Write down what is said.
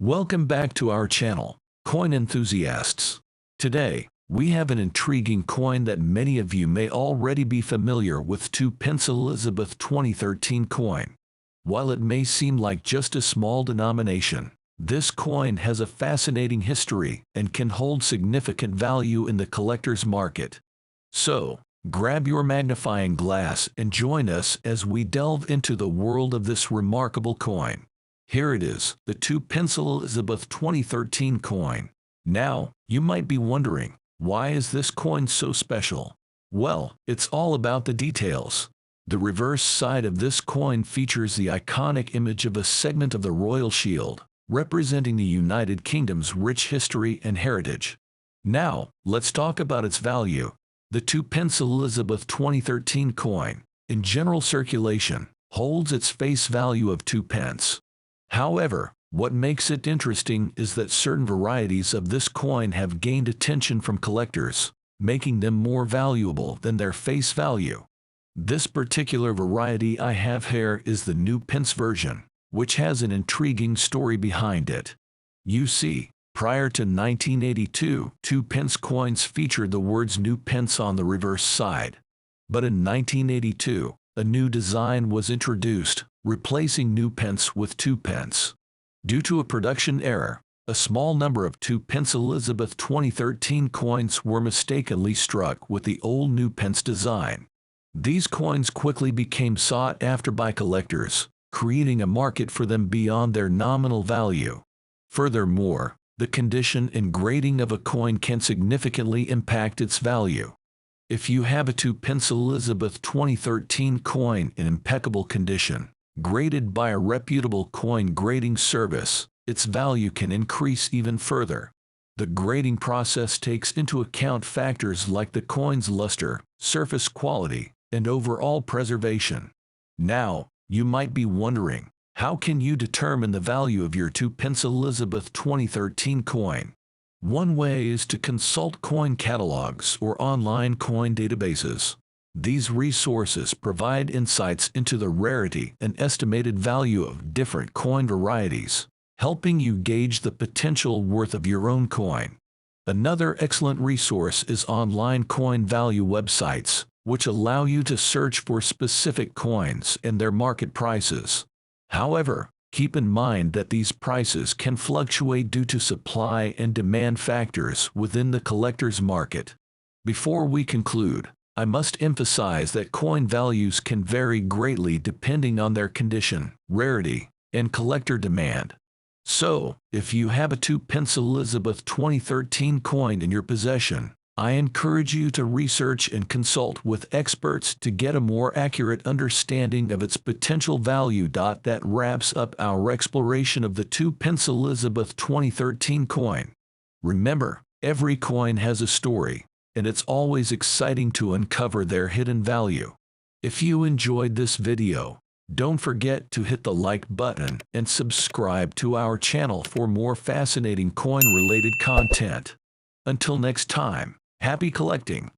Welcome back to our channel, Coin Enthusiasts. Today, we have an intriguing coin that many of you may already be familiar with. Two Pence Elizabeth 2013 coin. While it may seem like just a small denomination, this coin has a fascinating history and can hold significant value in the collector's market. So, grab your magnifying glass and join us as we delve into the world of this remarkable coin. Here it is, the Two Pence Elizabeth 2013 coin. Now, you might be wondering, why is this coin so special? Well, it's all about the details. The reverse side of this coin features the iconic image of a segment of the royal shield, representing the United Kingdom's rich history and heritage. Now, let's talk about its value. The Two Pence Elizabeth 2013 coin, in general circulation, holds its face value of 2 pence. However, what makes it interesting is that certain varieties of this coin have gained attention from collectors, making them more valuable than their face value. This particular variety I have here is the new pence version, which has an intriguing story behind it. You see, prior to 1982, 2 pence coins featured the words new pence on the reverse side. But in 1982, a new design was introduced, replacing new pence with 2 pence. Due to a production error, a small number of 2 Pence Elizabeth 2013 coins were mistakenly struck with the old new pence design. These coins quickly became sought after by collectors, creating a market for them beyond their nominal value. Furthermore, the condition and grading of a coin can significantly impact its value. If you have a 2 Pence Elizabeth 2013 coin in impeccable condition, graded by a reputable coin grading service, its value can increase even further. The grading process takes into account factors like the coin's luster, surface quality, and overall preservation. Now, you might be wondering, how can you determine the value of your 2 Pence Elizabeth 2013 coin? One way is to consult coin catalogs or online coin databases. These resources provide insights into the rarity and estimated value of different coin varieties, helping you gauge the potential worth of your own coin. Another excellent resource is online coin value websites, which allow you to search for specific coins and their market prices. However, keep in mind that these prices can fluctuate due to supply and demand factors within the collector's market. Before we conclude, I must emphasize that coin values can vary greatly depending on their condition, rarity, and collector demand. So, if you have a 2 Pence Elizabeth 2013 coin in your possession, I encourage you to research and consult with experts to get a more accurate understanding of its potential value. That wraps up our exploration of the 2 Pence Elizabeth 2013 coin. Remember, every coin has a story, and it's always exciting to uncover their hidden value. If you enjoyed this video, don't forget to hit the like button and subscribe to our channel for more fascinating coin-related content. Until next time, happy collecting!